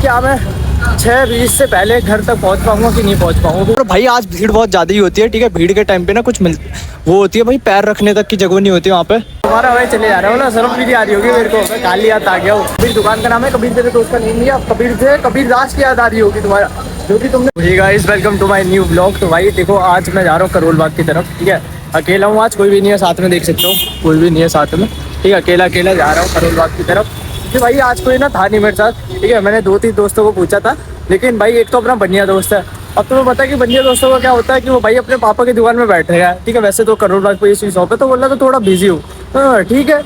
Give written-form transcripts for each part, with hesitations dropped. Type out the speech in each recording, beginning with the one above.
क्या मैं 6:20 से पहले घर तक पहुंच पाऊंगा कि नहीं पहुंच पाऊंगा। और भाई आज भीड़ बहुत ज़्यादा ही होती है, ठीक है। भीड़ के टाइम पे ना कुछ वो होती है भाई, पैर रखने तक की जगह नहीं होती वहाँ पे। तुम्हारा भाई चले जा रहा हो ना, शर्म भी नहीं आ रही होगी मेरे को, मैं काली याद आ गया हूँ। कबीर दुकान का नाम है, कबीर तेरे दोस्त का नहीं है, कबीर से कबीर दास की याद आ रही होगी तुम्हारा, जो कि तुमने। Guys welcome to my new blog. तो भाई देखो आज मैं जा रहा हूँ करोल बाग की तरफ, ठीक है। अकेला हूँ आज, कोई भी नहीं है साथ में, देख सकते हो कोई भी नहीं है साथ में, ठीक है। अकेला अकेला जा रहा हूँ करोल बाग की तरफ, क्योंकि भाई आज कोई ना था नहीं मेरे साथ, ठीक है। मैंने 2-3 दोस्तों को पूछा था, लेकिन भाई एक तो अपना बनिया दोस्त है। अब तुम्हें पता है कि बनिया दोस्तों का क्या होता है कि वो भाई अपने पापा की दुकान में बैठ गया है, ठीक है। वैसे तो करोल बाग पे इसी शॉप है, तो बोला तो थोड़ा बिजी हूँ, ठीक है।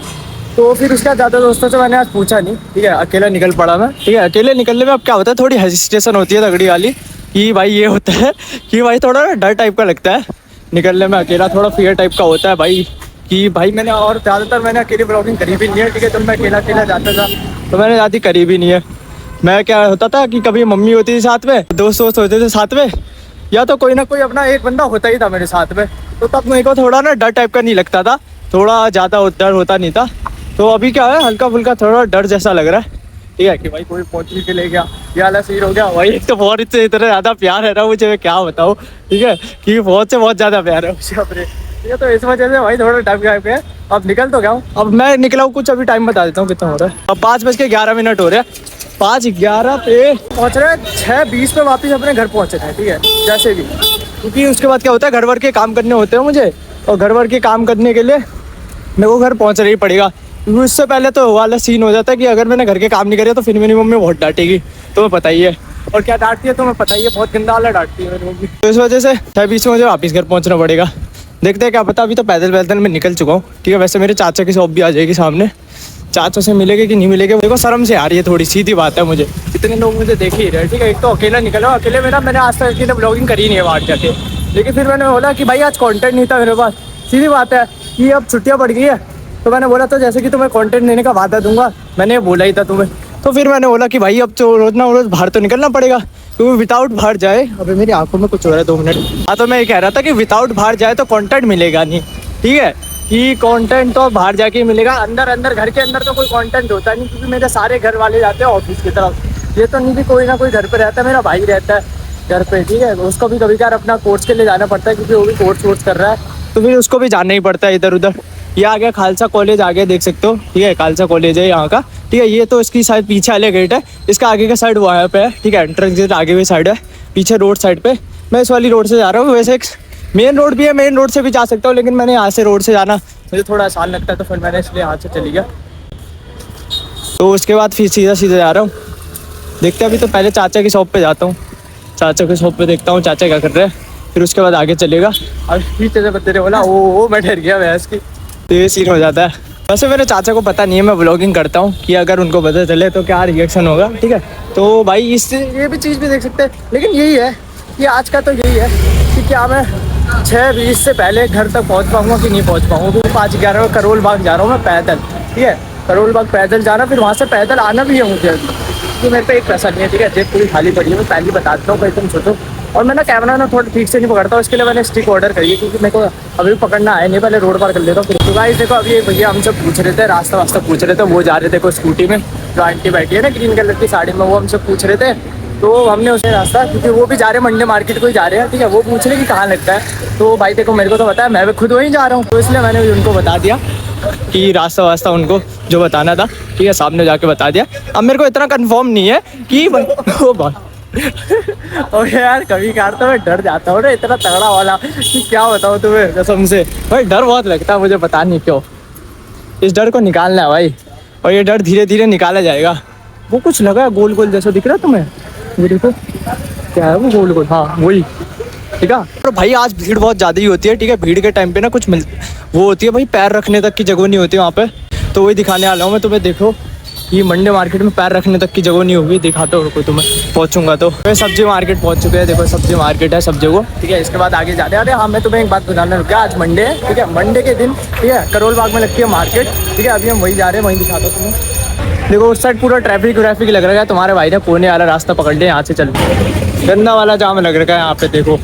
तो फिर उसका ज़्यादा दोस्तों से मैंने आज पूछा नहीं, ठीक है। अकेला निकल पड़ा मैं, ठीक है। अकेले निकलने में अब क्या होता है, थोड़ी हेजिटेशन होती है तगड़ी वाली, कि भाई ये होता है कि भाई थोड़ा डर टाइप का लगता है निकलने में। अकेला थोड़ा फियर टाइप का होता है भाई, कि भाई मैंने और ज़्यादातर मैंने अकेली ब्लॉगिंग करी भी नहीं है, ठीक है। जब मैं अकेला अकेला जाता था तो मैंने ज़्यादा करी भी नहीं है। मैं क्या होता था कि कभी मम्मी होती थी साथ में, दोस्त होते थे साथ में, या तो कोई ना कोई अपना एक बंदा होता ही था मेरे साथ में, तो तब मेरे को थोड़ा ना डर टाइप का नहीं लगता था, थोड़ा ज़्यादा डर होता नहीं था। तो अभी क्या है, हल्का फुल्का थोड़ा डर जैसा लग रहा है, ठीक है। कि भाई कोई पहुँच के ले गया, ये वाला सीन हो गया भाई। एक तो बहुत इससे इतना ज़्यादा प्यार है ना मुझे, मैं क्या बताऊँ, ठीक है। कि बहुत से बहुत ज़्यादा प्यार है मुझे अपने, ठीक है। तो इस वजह से भाई थोड़ा डर टाइप है। अब निकल तो गया हूँ, अब मैं निकला हूँ कुछ, अभी टाइम बता देता हूँ कितना हो रहा है। अब 5:11 हो रहे हैं, 5:11 पे पहुँच रहे हैं, 6:20 पे वापस अपने घर पहुँच रहे हैं, ठीक है। जैसे भी, क्योंकि उसके बाद क्या होता है, घर वर के काम करने होते हैं मुझे, और घर वर के काम करने के लिए मेरे को घर पहुँचना ही पड़ेगा। क्योंकि उससे पहले तो वाला सीन हो जाता है कि अगर मैंने घर के काम नहीं करे तो फिर मेरी मम्मी बहुत डांटेगी, तुम्हें पता ही है। और क्या डांटती है तुम्हें पता ही है, बहुत गंदा वाला डांटती है मेरी मम्मी। तो इस वजह से 6:20 में मुझे वापस घर पहुँचना पड़ेगा। देखते हैं क्या पता, अभी तो पैदल मैं निकल चुका हूँ, ठीक है। वैसे मेरे चाचा की शॉप भी आ जाएगी सामने, चाचा से मिलेगा कि नहीं मिलेगा मेरे को शर्म से आ रही है, थोड़ी सीधी बात है मुझे, इतने लोग मुझे देख ही रहे, ठीक है। एक तो अकेला निकला, अकेले में ना मैंने आज तक अकेले ब्लॉगिंग करी नहीं है बाहर जाके, लेकिन फिर मैंने बोला कि भाई आज कंटेंट नहीं था मेरे पास। सीधी बात है कि अब छुट्टियाँ पड़ गई है, तो मैंने बोला था जैसे कि तुम्हें कंटेंट देने का वादा दूंगा, मैंने बोला ही था तुम्हें। तो फिर मैंने बोला कि भाई अब तो रोज ना रोज बाहर तो निकलना पड़ेगा, क्योंकि विदाउट बाहर जाए, अभी मेरी आंखों में कुछ हो रहा है, 2 मिनट। हाँ, तो मैं ये कह रहा था कि विदाउट बाहर जाए तो कंटेंट मिलेगा नहीं, ठीक है। कि कंटेंट तो बाहर जाके मिलेगा, अंदर घर के अंदर तो कोई कंटेंट होता नहीं, क्योंकि मेरे सारे घर वाले जाते हैं ऑफिस की तरफ। ये तो नहीं कि कोई ना कोई घर पे रहता है, मेरा भाई रहता है घर पे, ठीक है। उसको भी कभी कभार अपना कोर्स के लिए जाना पड़ता है, क्योंकि वो भी कोर्स कर रहा है, तो फिर उसको भी जाना ही पड़ता है इधर उधर। ये आ गया खालसा कॉलेज, आ गया देख सकते हो, ठीक है। खालसा कॉलेज है यहाँ का, ठीक है। ये तो इसकी शायद पीछे वाले गेट है, इसका आगे का साइड वहाँ पे है, ठीक है। एंट्रेंस गेट आगे हुई साइड है, पीछे रोड साइड पे। मैं इस वाली रोड से जा रहा हूँ, वैसे एक मेन रोड भी है, मेन रोड से भी जा सकता हूँ, लेकिन मैंने यहाँ से रोड से जाना मुझे थोड़ा आसान लगता है, तो फिर मैंने इसलिए यहाँ से चली गया। तो उसके बाद फिर सीधा जा रहा हूँ, देखते हैं। अभी तो पहले चाचा की शॉप पे जाता हूँ, चाचा की शॉप पे देखता हूँ चाचा क्या कर रहे हैं, फिर उसके बाद आगे चलेगा। और पीछे से बंदे ने बोला ओ मैं डर गया भैंस की, तो ये सीन हो जाता है। वैसे मेरे चाचा को पता नहीं है मैं व्लॉगिंग करता हूँ, कि अगर उनको पता चले तो क्या रिएक्शन होगा, ठीक है। तो भाई इससे ये भी चीज़ भी देख सकते हैं, लेकिन यही है कि आज का तो यही है कि क्या मैं 6:20 से पहले घर तक पहुँच पाऊँगा कि नहीं पहुँच पाऊँगा। क्योंकि 5:11 में करोल बाग जा रहा हूँ मैं पैदल, ठीक है। करोल बाग पैदल जाना, फिर वहाँ से पैदल आना भी है मुझे, क्योंकि मेरे पे एक पैसा नहीं है, ठीक है। जेब पूरी खाली पड़ी है, मैं पहले बता देता हूँ, भाई तुम सोचो। और मैं ना कैमरा ना थोड़ा ठीक से नहीं पकड़ता हूँ, इसके लिए मैंने स्टिक ऑर्डर करी है, क्योंकि मेरे को अभी पकड़ना आया नहीं, पहले रोड पार कर लेता हूँ। तो गाइस देखो, अभी एक भैया हमसे पूछ रहे थे, रास्ता पूछ रहे थे, वो जा रहे थे कोई स्कूटी में, जो आंटी बैठी है ना ग्रीन कलर की साड़ी में, वो हमसे पूछ रहे थे। तो हमने उसे रास्ता, क्योंकि वो भी जा रहे हैं मंडे मार्केट को ही जा रहे हैं, ठीक है। वो पूछ रहे कि कहाँ लगता है, तो भाई देखो मेरे को तो पता है, मैं खुद वहीं जा रहा हूँ, तो इसलिए मैंने भी उनको बता दिया कि रास्ता उनको जो बताना था, ठीक है, सामने जाके बता दिया। अब मेरे को इतना कंफर्म नहीं है कि और यार कभी कार तो मैं डर जाता हूँ ना, इतना तगड़ा वाला कि क्या बताऊँ तुम्हें कसम से। भाई डर बहुत लगता है मुझे, पता नहीं क्यों। इस डर को निकालना है भाई, और ये डर धीरे धीरे निकाला जाएगा। वो कुछ लगा है गोल गोल जैसा दिख रहा है तुम्हें, वो देखो क्या है वो गोल गोल, हाँ वही, ठीक है। तो भाई आज भीड़ बहुत ज़्यादा ही होती है, ठीक है। भीड़ के टाइम पे ना कुछ वो होती है भाई, पैर रखने तक की जगह नहीं होती वहाँ पे, तो वही दिखाने वाला हूँ मैं तुम्हें। देखो ये मंडे मार्केट में पैर रखने तक की जगह नहीं होगी, दिखाता हूँ रुको तुम्हें, पहुँचूंगा तो। मैं सब्जी मार्केट पहुँच चुके हैं, देखो सब्जी मार्केट है सब जगह, ठीक है। इसके बाद आगे जाते हैं। हाँ मैं तुम्हें एक बात बताना रुका, आज मंडे है, ठीक है। मंडे के दिन, ठीक है, करोल बाग में लगती है मार्केट, ठीक है। अभी हम वही जा रहे हैं, वहीं दिखाता हूँ तुम्हें। देखो उस साइड पूरा ट्रैफिक लग रहा है, तुम्हारे भाई ने कोने वाला रास्ता पकड़ लिया, यहाँ से चल गंदा वाला जाम लग रखा है यहाँ पे, देखो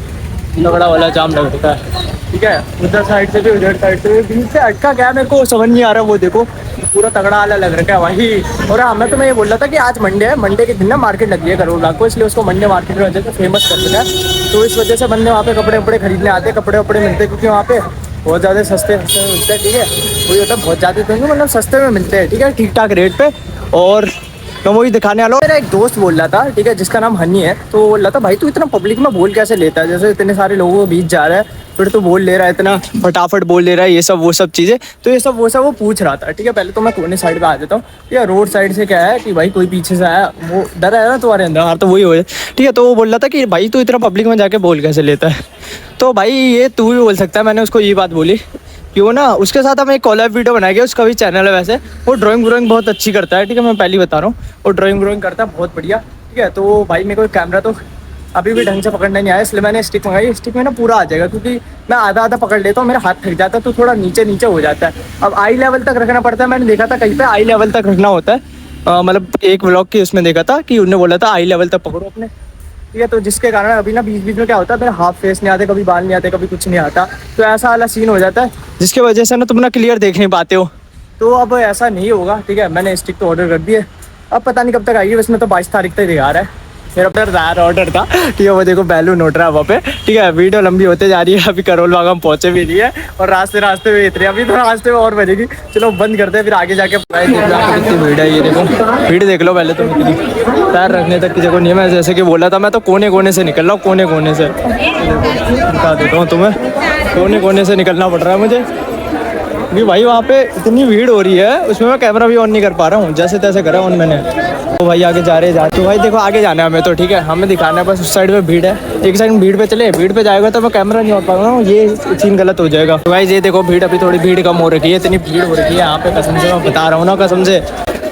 तगड़ा वाला जाम लग रखा है। ठीक है, उधर साइड से भी उधर साइड से भी, बीच से अटका क्या मेरे को समझ नहीं आ रहा। वो देखो पूरा तगड़ा वाला लग रहा है वही। और हाँ, मैं तुम्हें ये बोल रहा था कि आज मंडे है, मंडे के दिन ना मार्केट लगी है करोल बाग को, इसलिए उसको मंडे मार्केट की वजह से फेमस कर दिया है। तो इस वजह से बंदे वहाँ पे कपड़े वपड़े खरीदने आते हैं, कपड़े वपड़े मिलते हैं, क्योंकि वहाँ पे बहुत ज़्यादा सस्ते मिलते हैं। ठीक है, वही होता है, बहुत ज़्यादा तो नहीं, मतलब सस्ते में मिलते हैं। ठीक है, ठीक ठाक रेट पे। और तो वही दिखाने वाला हूँ। मेरा एक दोस्त बोल रहा था, ठीक है, जिसका नाम हनी है, तो बोल रहा था भाई तू इतना पब्लिक में बोल कैसे लेता है, जैसे इतने सारे लोगों के बीच जा रहा है फिर तो बोल ले रहा है, इतना फटाफट बोल ले रहा है, ये सब वो सब चीज़ें। तो ये सब वो पूछ रहा था। ठीक है, पहले तो मैं कोने साइड पे आ जाता हूँ। या रोड साइड से क्या है कि भाई कोई पीछे से आया, वो डर आया ना तुम्हारे अंदर, हाँ तो वही हो जाए। ठीक है, तो वो बोल रहा था कि भाई तू इतना पब्लिक में जाके बोल कैसे लेता है। तो भाई ये तू भी बोल सकता है, मैंने उसको ये बात बोली कि वो ना, उसके साथ हमें एक कॉलर वीडियो बनाएंगे, उसका भी चैनल है वैसे। वो ड्राइंग व्राइंग बहुत अच्छी करता है। ठीक है, मैं पहले बता रहा हूँ, वो ड्राइंग व्राइंग करता है बहुत बढ़िया। ठीक है, तो भाई मेरे को कैमरा तो अभी भी ढंग से पकड़ना नहीं आया, इसलिए मैंने स्टिक मंगाई। स्टिक में ना पूरा आ जाएगा, क्योंकि मैं आधा आधा पकड़ लेता हूँ, मेरा हाथ थक जाता है, तो थोड़ा नीचे नीचे हो जाता है। अब आई लेवल तक रखना पड़ता है, मैंने देखा था कहीं पे आई लेवल तक रखना होता है। मतलब एक व्लॉग की उसमें देखा था कि उन्होंने बोला था आई लेवल तक पकड़ो अपने। ठीक है, तो जिसके कारण अभी ना बीच बीच में क्या होता है, मेरा हाफ फेस नहीं आते, कभी बाल नहीं आते, कभी कुछ नहीं आता, तो ऐसा वाला सीन हो जाता है, जिसकी वजह से ना तुम ना क्लियर देख नहीं पाते हो। तो अब ऐसा नहीं होगा। ठीक है, मैंने स्टिक तो ऑर्डर कर दी है, अब पता नहीं कब तक आएगी, इसमें तो 22 तारीख तक दिखा रहा है। मेरा अपना ज़्यादा ऑर्डर था। ठीक है, वो देखो बैलून उठ रहा है वहाँ पे। ठीक है, वीडियो लंबी होते जा रही है, अभी करोल बाग हम पहुँचे भी नहीं है, और रास्ते में इतने, अभी तो रास्ते में और बनेगी। चलो बंद करते हैं, फिर आगे जाके कितनी भीड़ है। ये देखो भीड़ देख लो पहले, तो पैर रखने तक की जगह नहीं है। मैं जैसे कि बोला था, मैं तो कोने कोने से निकल रहा हूँ, कोने कोने से बता देता हूँ तुम्हें, कोने कोने से निकलना पड़ रहा है मुझे, क्योंकि भाई वहाँ पे इतनी भीड़ हो रही है, उसमें मैं कैमरा भी ऑन नहीं कर पा रहा हूँ, जैसे तैसे करा ऑन मैंने। तो भाई आगे जा रहे तो भाई देखो आगे जाना है हमें तो। ठीक है, हमें दिखाना है बस, उस साइड में भीड़ है, एक साइड में भीड़ पे चले, भीड़ पे जाएगा तो मैं कैमरा नहीं ऑन पाऊंगा, ये सीन गलत हो जाएगा। तो भाई ये देखो भीड़, अभी थोड़ी भीड़ कम हो रखी है, इतनी भीड़ हो रखी है यहाँ पे, कसम से मैं बता रहा हूँ ना, कसम से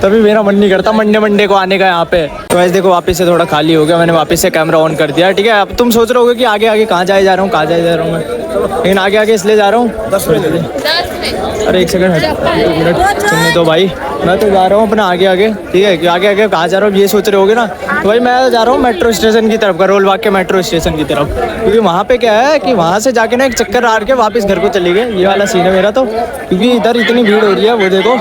तभी मेरा मन नहीं करता मंडे को आने का यहाँ पे। तो वैसे देखो वापस से थोड़ा खाली हो गया, मैंने वापस से कैमरा ऑन कर दिया। ठीक है, अब तुम सोच रहे होगे कि आगे आगे कहाँ जाए जा रहा हूँ, कहाँ जाए जा रहा हूँ मैं, लेकिन आगे आगे इसलिए जा रहा हूँ 10 मिनट। अरे एक सेकंड, 1 मिनट सुनने दो भाई, मैं तो जा रहा हूँ अपना आगे आगे। ठीक है, आगे आगे कहाँ जा रहा हूँ ये सोच रहे होगे ना, तो भाई मैं जा रहा हूँ मेट्रो स्टेशन की तरफ, करोल बाग के मेट्रो स्टेशन की तरफ, क्योंकि वहाँ पे क्या है कि वहाँ से जाके ना एक चक्कर आर के वापस घर को चले गए, ये वाला सीन है मेरा तो। क्योंकि इधर इतनी भीड़ हो रही है, वो देखो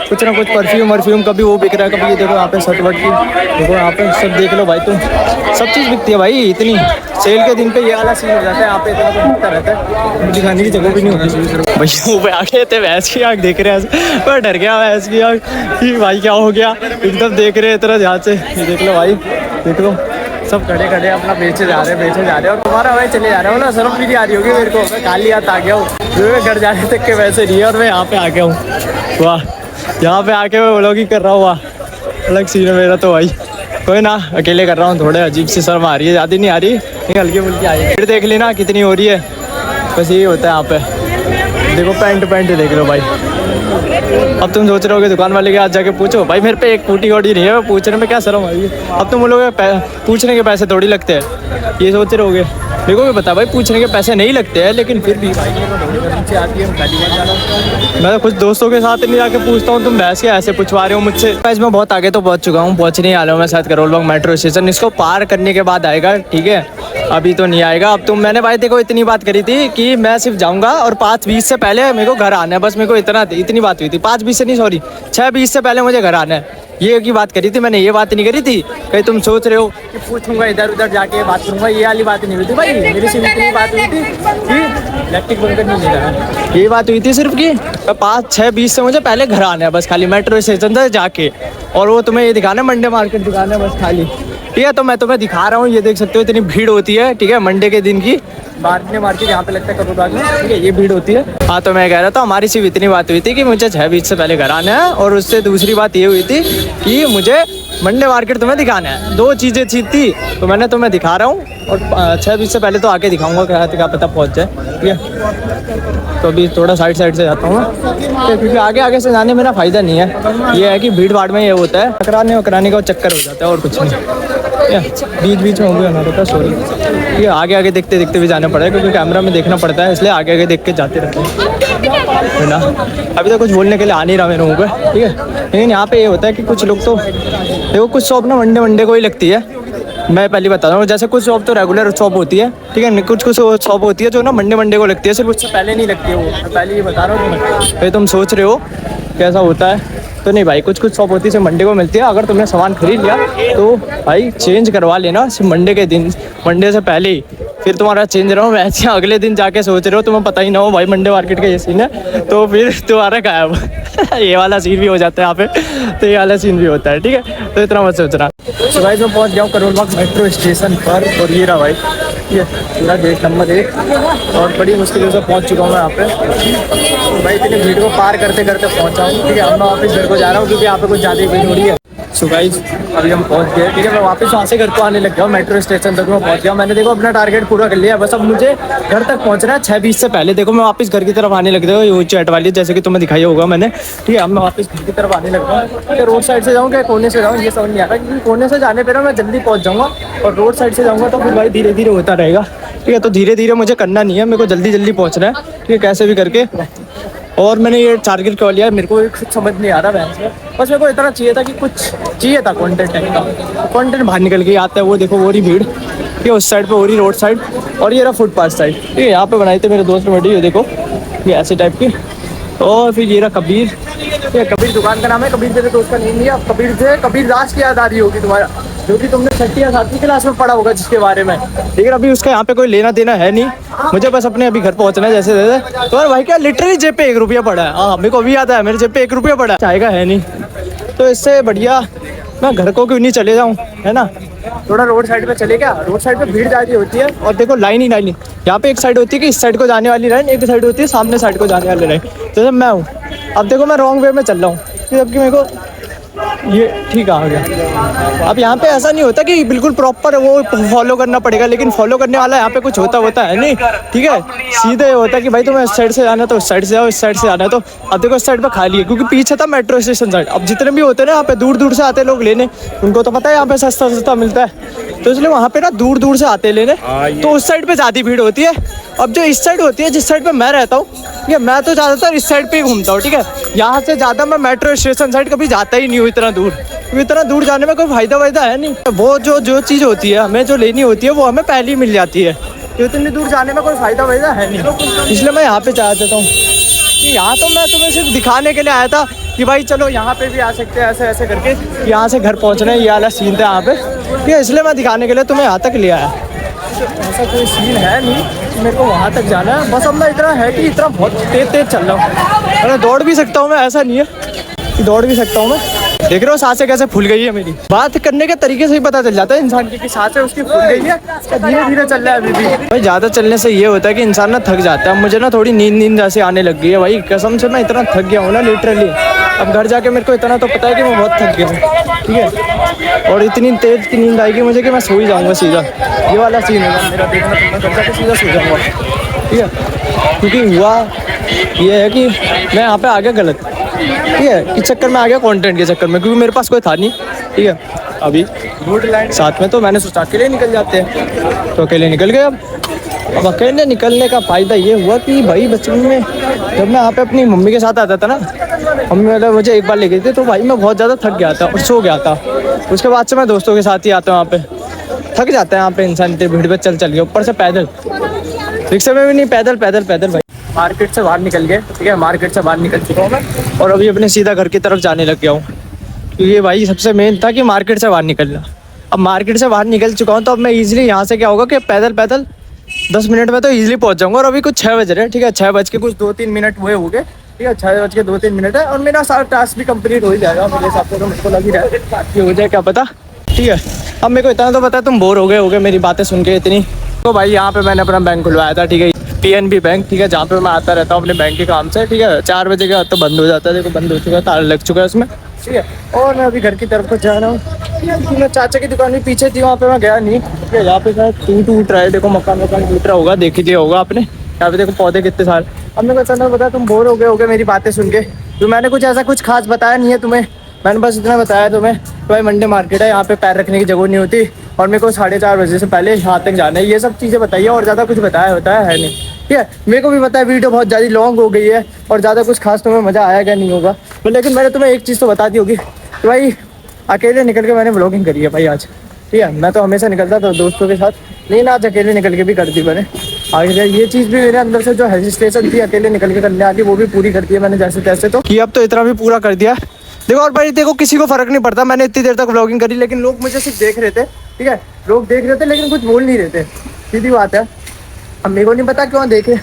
कुछ ना कुछ परफ्यूम कभी वो बिक रहा है, कभी ये देखो यहाँ पे शर्ट वर्ट की देखो, यहाँ पे सब देख लो भाई, तुम सब चीज़ बिकती है भाई। इतनी सेल के दिन पे ये वाला सीन हो जाता है, यहाँ पे इतना तो बिकता रहता है, दिखाने की जगह भी नहीं होती। भैया ऊपर आगे थे, भैंस की आँख देख रहे हैं, पर डर गया भैंस की आँख कि भाई क्या हो गया, एकदम देख रहे हैं इतना ध्यान से। ये देख लो भाई, देख लो सब खड़े खड़े अपना बेचे जा रहे हैं। और तुम्हारा भाई चले जा रहा हूँ ना, शर्म भी नहीं आ रही होगी मेरे को, मैं खाली हाथ आ गया हूँ, जो मैं घर जाने तक के वैसे नहीं है, और मैं यहाँ पे आ गया हूँ। वाह, यहाँ पे आके मैं व्लॉगिंग कर रहा हूँ, वाह अलग सीन है मेरा तो भाई। कोई ना, अकेले कर रहा हूँ, थोड़े अजीब सी शर्म आ रही है, ज़्यादा नहीं आ रही, हल्की फुल्की आ रही है। फिर देख ली ना कितनी हो रही है, बस यही होता है यहाँ पे। देखो पैंट देख लो भाई। अब तुम सोच रहे होगे दुकान वाले के हाथ जाके पूछो, भाई मेरे पे एक फूटी कौड़ी नहीं है, पूछने में क्या शर्म आई है। अब तुम बोलोगे पूछने के पैसे थोड़ी लगते हैं, ये सोच रहे होगे। मेरे को भी पता भाई पूछने के पैसे नहीं लगते हैं, लेकिन फिर भी भाई नीचे आती है, मैं तो कुछ दोस्तों के साथ नहीं जाके पूछता हूँ, तुम भैंस के ऐसे पूछवा रहे हो मुझसे। मैं बहुत आगे तो पहुँच चुका हूँ, पहुँचने ही वाला हूँ मैं शायद करोल बाग मेट्रो स्टेशन, इसको पार करने के बाद आएगा। ठीक है, अभी तो नहीं आएगा। अब तुम मैंने भाई देखो इतनी बात करी थी कि मैं सिर्फ जाऊँगा और 5:20 से पहले मेरे को घर आना है, बस मेरे को इतनी बात हुई थी। 5:20 से नहीं, सॉरी 6:20 से पहले मुझे घर आना है, ये की बात करी थी मैंने, ये बात नहीं करी थी कहीं तुम सोच रहे हो कि पूछूंगा इधर उधर जाके बात करूंगा, ये वाली बात नहीं हुई थी भाई। मेरी सिर्फ इतनी बात हुई थी कि इलेक्ट्रिक बंद करनी नहीं लगा, ये बात हुई थी सिर्फ कि 5-6:20 से मुझे पहले घर आना है, बस खाली मेट्रो स्टेशन तक जाके, और वो तुम्हें ये दिखाना है, मंडे मार्केट दिखाना है बस खाली। ठीक है, तो मैं तुम्हें दिखा रहा हूँ, ये देख सकते हो इतनी भीड़ होती है। ठीक है, मंडे के दिन की मार्केट यहाँ पे लगता है करोल बाग में। ठीक है, ये भीड़ होती है। हाँ, तो मैं कह रहा था हमारी सिर्फ इतनी बात हुई थी कि मुझे 6:20 से पहले घर आना है, और उससे दूसरी बात ये हुई थी कि मुझे मंडे मार्केट तुम्हें दिखाना है। 2 चीज़ें थी, तो मैंने तुम्हें दिखा रहा हूँ, और 6:20 से पहले तो आके दिखाऊंगा, क्या पता पहुँच जाए। ठीक है, तो अभी थोड़ा साइड से जाता हूँ मैं, क्योंकि आगे से जाने में मेरा फ़ायदा नहीं है। ये है कि भीड़ भाड़ में ये होता है, टकराने का चक्कर हो जाता है, और कुछ नहीं। बीच में हो गया ना, पता सॉरी। ये आगे देखते देखते भी जाना पड़ेगा, क्योंकि कैमरा में देखना पड़ता है, इसलिए आगे देख के जाते रहते हैं ना। अभी तो कुछ बोलने के लिए आ नहीं रहा मेरे मुँह पे। ठीक है, लेकिन यहाँ पे ये होता है कि कुछ लोग तो देखो, कुछ शॉप ना मंडे को ही लगती है, मैं पहले बता रहा हूँ, जैसे कुछ शॉप तो रेगुलर शॉप होती है, ठीक है, कुछ कुछ शॉप होती है जो ना मंडे मंडे को लगती है, सिर्फ उससे पहले नहीं लगती है वो। मैं पहले ये बता रहा हूँ तुम्हें, भाई तुम सोच रहे हो कैसा होता है, तो नहीं भाई, कुछ कुछ शॉप होती है सिर्फ मंडे को मिलती है। अगर तुमने सामान खरीद लिया तो भाई चेंज करवा लेना सिर्फ मंडे के दिन, मंडे से पहले ही, फिर तुम्हारा चेंज रहो। वैसे अगले दिन जाके सोच रहे हो, तुम्हें पता ही ना हो भाई मंडे मार्केट का ये सीन है, तो फिर तुम्हारा गायब ये वाला सीन भी हो जाता है यहाँ पे, तो ये वाला सीन भी होता है, ठीक है, तो इतना मत सोचना। तो भाई मैं पहुँच गया हूँ करोल बाग मेट्रो स्टेशन पर, और ये रहा भाई ये पूरा गेट नंबर 1, और बड़ी मुश्किल से पहुँच चुका हूँ मैं यहाँ पे। तो भाई इतनी भीड़ को पार करते करते पहुँचा हूँ, ठीक है। अब मैं वापस घर को जा रहा हूँ क्योंकि यहाँ पे कुछ ज़्यादा ही भीड़ हो रही है। सो गाइस अभी हम पहुँच गए, ठीक है। मैं वापस वहाँ से घर को आने लग गया हूँ, मेट्रो स्टेशन तक मैं पहुँच गया। मैंने देखो अपना टारगेट पूरा कर लिया, बस अब मुझे घर तक पहुँचना है 6:20 से पहले। देखो मैं वापस घर की तरफ आने लग गया हूँ, ये चैट वाली जैसे कि तुम्हें दिखाया होगा मैंने, ठीक है। अब मैं वापस घर की तरफ आने लग गया हूँ, ठीक है। रोड साइड से जाऊँ क्या कोने से जाऊँ ये समझ नहीं आ रहा, क्योंकि कोने से जाने पर मैं जल्दी पहुँच जाऊँगा, और रोड साइड से जाऊँगा तो फिर भाई धीरे धीरे होता रहेगा, ठीक है। तो धीरे धीरे मुझे करना नहीं है, मेरे को जल्दी जल्दी पहुँचना है, ठीक है, कैसे भी करके। और मैंने ये टारगेट कर लिया, मेरे को कुछ समझ नहीं आ रहा वैसे, बस मेरे को इतना चाहिए था कि कुछ चाहिए था कंटेंट टाइप का, कंटेंट बाहर निकल के आता है। वो देखो वो रही भीड़, ये उस साइड पे हो रही रोड साइड, और ये रहा फुटपाथ साइड, ठीक है। यहाँ पे बनाई थे मेरे दोस्त ने वीडियो, देखो ये ऐसे टाइप की। और फिर ये रहा कबीर, ये कबीर दुकान का नाम है, कबीर मेरे दोस्त का नेम नहीं है। अब कबीर से कबीर दास की याद आ रही होगी तुम्हारा, जो कि तुमने 6ठी या 7वीं क्लास में पढ़ा होगा जिसके बारे में, लेकिन अभी उसका यहाँ पे कोई लेना देना है नहीं, मुझे बस अपने अभी घर पहुँचना है जैसे जैसे। तो भाई क्या लिटरली जेब पे 1 रुपया पड़ा है, हाँ मेरे को अभी याद है, मेरे जेब पे 1 रुपया पड़ा है, चाय का है नहीं, तो इससे बढ़िया मैं घर को क्यों नहीं चले जाऊँ, है ना। थोड़ा रोड साइड पे चले, क्या रोड साइड पे भीड़ ज़्यादा होती है, और देखो लाइन ही लाइन, यहाँ पे एक साइड होती है कि इस साइड को जाने वाली लाइन, एक साइड होती है सामने साइड को जाने वाली लाइन, जैसे मैं हूँ। अब देखो मैं रॉन्ग वे में चल रहा हूँ, जबकि मेरे को ये ठीक आ गया। अब यहाँ पे ऐसा नहीं होता कि बिल्कुल प्रॉपर वो फॉलो करना पड़ेगा, लेकिन फॉलो करने वाला यहाँ पे कुछ होता है नहीं, ठीक है। सीधे होता है कि भाई तुम्हें इस साइड से जाना है तो उस साइड से जाओ, इस साइड से जाना है तो। अब देखो इस साइड पे खाली है क्योंकि पीछे था मेट्रो स्टेशन साइड। अब जितने भी होते हैं ना यहाँ पे दूर दूर से आते लोग लेने, उनको तो पता है यहाँ पे सस्ता सस्ता मिलता है, तो इसलिए वहाँ पे ना दूर दूर से आते लेने, तो उस साइड पे ज़्यादा भीड़ होती है। अब जो इस साइड होती है, जिस साइड पे मैं रहता हूँ, ठीक है, मैं तो ज़्यादातर इस साइड पे ही घूमता हूँ, ठीक है। यहाँ से ज़्यादा मैं मेट्रो स्टेशन साइड कभी जाता ही नहीं हूँ इतना दूर, क्योंकि इतना दूर जाने में कोई फायदा वायदा है नहीं। वो जो चीज़ होती है हमें जो लेनी होती है वो हमें पहले ही मिल जाती है, तो इतनी दूर जाने में कोई फायदा वायदा है नहीं, इसलिए मैं यहाँ पे चाह देता हूँ कि यहाँ तो मैं तुम्हें सिर्फ दिखाने के लिए आया था कि भाई चलो यहाँ पे भी आ सकते हैं ऐसे ऐसे करके, यहाँ से घर पहुँचना है, ये वाला सीन था यहाँ पे, ठीक है। इसलिए मैं दिखाने के लिए तुम्हें यहाँ तक ले आया, ऐसा कोई सीन है नहीं मेरे को वहाँ तक जाना है। बस अब मैं इतना है कि इतना बहुत तेज तेज चल रहा हूँ, अरे दौड़ भी सकता हूँ मैं, ऐसा नहीं है कि दौड़ भी सकता हूँ मैं। देख रहे हो सांसें कैसे फूल गई है मेरी, बात करने के तरीके से ही पता चल जाता है इंसान की कि सांसें उसकी फूल गई है, धीरे धीरे चल रहा है अभी भी। भाई ज़्यादा चलने से ये होता है कि इंसान ना थक जाता है। मुझे ना थोड़ी नींद जैसे आने लग गई है भाई, कसम से मैं इतना थक गया हूँ ना लिटरली। अब घर जाके मेरे को इतना तो पता है कि मैं बहुत थक गया हूँ, ठीक है। और इतनी तेज की नींद आएगी मुझे कि मैं सो ही जाऊँगा सीधा, ये वाला सीन होगा मेरा, देखना तुम, घर जाके सीधा सो जाऊँगा, ठीक है। क्योंकि हुआ ये है कि मैं यहाँ पे आ गया गलत, ठीक है, इस चक्कर में आ गया कंटेंट के चक्कर में, क्योंकि मेरे पास कोई था नहीं, ठीक है। अभी साथ में तो मैंने सोचा अकेले निकल जाते हैं, तो अकेले निकल गए। अब अकेले निकलने का फ़ायदा ये हुआ कि भाई बचपन में जब मैं यहाँ पे अपनी मम्मी के साथ आता था ना, मम्मी मतलब मुझे एक बार ले गई थी, तो भाई मैं बहुत ज़्यादा थक गया था और सो गया था। उसके बाद से मैं दोस्तों के साथ ही आता हूँ, यहाँ पे थक जाता है, यहाँ पे इंसान इतनी भीड़ पे चल के, ऊपर से पैदल, रिक्शे में भी नहीं, पैदल पैदल पैदल भाई। मार्केट से बाहर निकल गए, ठीक है, मार्केट से बाहर निकल चुका हूँ मैं, और अभी अपने सीधा घर की तरफ जाने लग गया हूँ, क्योंकि भाई सबसे मेन था कि मार्केट से बाहर निकलना। अब मार्केट से बाहर निकल चुका हूँ, तो अब मैं ईजिली यहाँ से क्या होगा कि पैदल पैदल 10 मिनट में तो ईजिली पहुँच जाऊँगा। और अभी कुछ 6 बज रहे हैं, ठीक है, 6 बज के कुछ 2-3 मिनट हुए हो गए, ठीक है, 6 बज के 2-3 मिनट है, और मेरा सारा टास्क भी कंप्लीट हो ही जाएगा मेरे हिसाब से, तो मुझको लग ही रहा है कि हो जाए, क्या पता, ठीक है। अब मेरे को इतना तो पता है तुम बोर हो गए मेरी बातें सुन के इतनी। तो भाई यहाँ पे मैंने अपना बैंक खुलवाया था, ठीक है, PNB बैंक, ठीक है, जहाँ पे मैं आता रहता हूँ अपने बैंक के काम से, ठीक है। 4 बजे के बाद तो बंद हो जाता है, देखो बंद हो चुका है, ताला लग चुका है उसमें, ठीक है। और मैं अभी घर की तरफ को जा रहा हूँ, मैं चाचा की दुकान भी पीछे थी, वहाँ पे मैं गया नहीं, ठीक है। यहाँ पे शायद टूट रहा है, देखो मकान टूट रहा होगा, देख लीजिए होगा आपने, यहाँ पे देखो पौधे कितने सारे। अब मेरे को चंदा बताया तुम बोर हो गए मेरी बातें सुन के, तो मैंने कुछ ऐसा कुछ खास बताया नहीं है तुम्हें, मैंने बस इतना बताया तुम्हें तो भाई मंडे मार्केट है, यहाँ पे पैर रखने की जगह नहीं होती, और मेरे को 4:30 बजे से पहले यहाँ तक जाना है, ये सब चीज़ें बताइए, और ज़्यादा कुछ बताया होता है नहीं, ठीक है। मेरे को भी पता है वीडियो बहुत ज़्यादा लॉन्ग हो गई है, और ज़्यादा कुछ खास तुम्हें मज़ा आएगा नहीं होगा, तो लेकिन मैंने तुम्हें एक चीज़ तो बता दी होगी कि भाई अकेले निकल के मैंने व्लॉगिंग करी है भाई आज, ठीक है। मैं तो हमेशा निकलता था दोस्तों के साथ, लेकिन आज अकेले निकल के भी कर दी मैंने। आगे ये चीज़ भी मेरे अंदर से जो हेजिटेशन थी अकेले निकल के करने वाली, वो भी पूरी कर दी है मैंने जैसे तैसे। तो कि अब तो इतना भी पूरा कर दिया। देखो और भाई देखो, किसी को फर्क नहीं पड़ता, मैंने इतनी देर तक व्लॉगिंग करी, लेकिन लोग मुझे सिर्फ देख रहे थे। ठीक है, लोग देख रहे थे लेकिन कुछ बोल नहीं रहे थे, सीधी बात है। अब मेरे को नहीं पता क्यों देखे,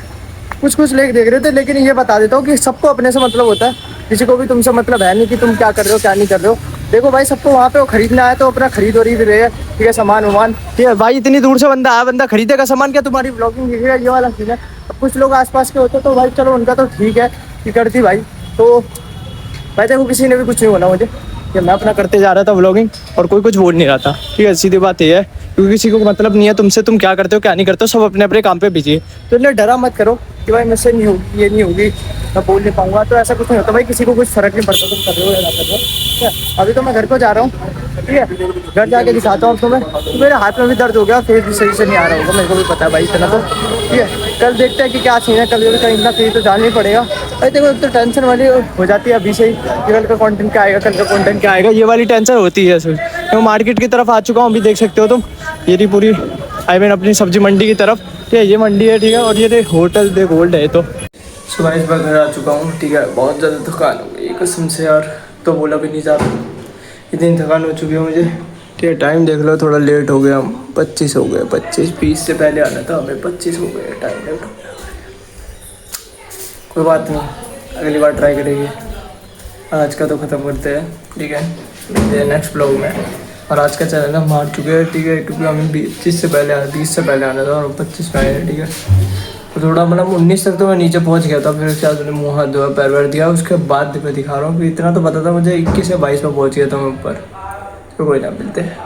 कुछ लोग देख रहे थे, लेकिन ये बता देता हूँ कि सबको अपने से मतलब होता है, किसी को भी तुमसे मतलब है नहीं कि तुम क्या कर रहे हो क्या नहीं कर रहे हो। देखो भाई, सबको वहाँ पे वो खरीदना है तो अपना खरीद और ही रहे है, ठीक है, सामान वामान। ठीक है भाई, इतनी दूर से बंदा आया, बंदा खरीदेगा सामान, क्या तुम्हारी ब्लॉगिंग दिखेगा, ये वाला चीज़ है। अब कुछ लोग आसपास के होते तो भाई चलो उनका तो ठीक है कि करती भाई। तो भाई देखो, किसी ने भी कुछ नहीं बोला मुझे कि मैं अपना करते जा रहा था व्लॉगिंग और कोई कुछ बोल नहीं रहा था। ठीक है, सीधी बात ये है, क्योंकि किसी को मतलब नहीं है तुमसे, तुम क्या करते हो क्या नहीं करते हो, सब अपने अपने काम पे बिजी है। तो इन्हें डरा मत करो कि भाई मुझसे नहीं होगी, ये नहीं होगी, मैं बोल नहीं पाऊंगा, तो ऐसा कुछ नहीं होता भाई। किसी को कुछ फर्क नहीं पड़ता तुम कर रहे हो या ना कर रहे हो। ठीक है, अभी तो मैं घर को जा रहा हूँ, ठीक है, घर जाके दिखाता हूँ तुम्हें। तो मेरे हाथ में भी दर्द हो गया, फेस भी सही से नहीं आ रहा होगा, मेरे को भी पता है भाई इतना तो। ठीक है, कल देखते हैं कि क्या सीन है, कल भी कहीं ना कहीं तो जाना ही पड़ेगा भाई। देखो एक तो टेंशन वाली हो जाती है अभी से ही कि कल का कंटेंट क्या आएगा, कल का कंटेंट क्या आएगा, ये वाली टेंशन होती है। मैं मार्केट की तरफ आ चुका हूँ, अभी देख सकते हो तुम, ये रही पूरी आई मीन अपनी सब्जी मंडी की तरफ। ठीक है, ये मंडी है, ठीक है, और ये होटल दे गोल्ड है। तो सुबह इस बार घर आ चुका हूँ, ठीक है, बहुत ज़्यादा थकान हो गई कसम से यार, तो बोला भी नहीं जाता, इतनी थकान हो चुकी है मुझे। ठीक है, टाइम देख लो, थोड़ा लेट हो गया, 25 हो गए, 25-20 से पहले आना था हमें, 25 हो गए, टाइम लेट हो गया। कोई बात नहीं, अगली बार ट्राई करेंगे। आज का तो ख़त्म करते हैं, ठीक है, मिलते हैं नेक्स्ट ब्लॉग में। और आज का चैनल हम हार चुके हैं, ठीक है, क्योंकि हमें 20 से पहले आना था और 25 में आए, ठीक है। तो थोड़ा मतलब 19 तक तो मैं नीचे पहुंच गया था, फिर उसके बाद मैंने मुँह हाथ धोया, पैर वैर दिया, उसके बाद मैं दिखा रहा हूँ कि इतना तो पता था मुझे, 21 या 22 में पहुंच गया था मैं ऊपर। तो कोई ना, मिलते हैं।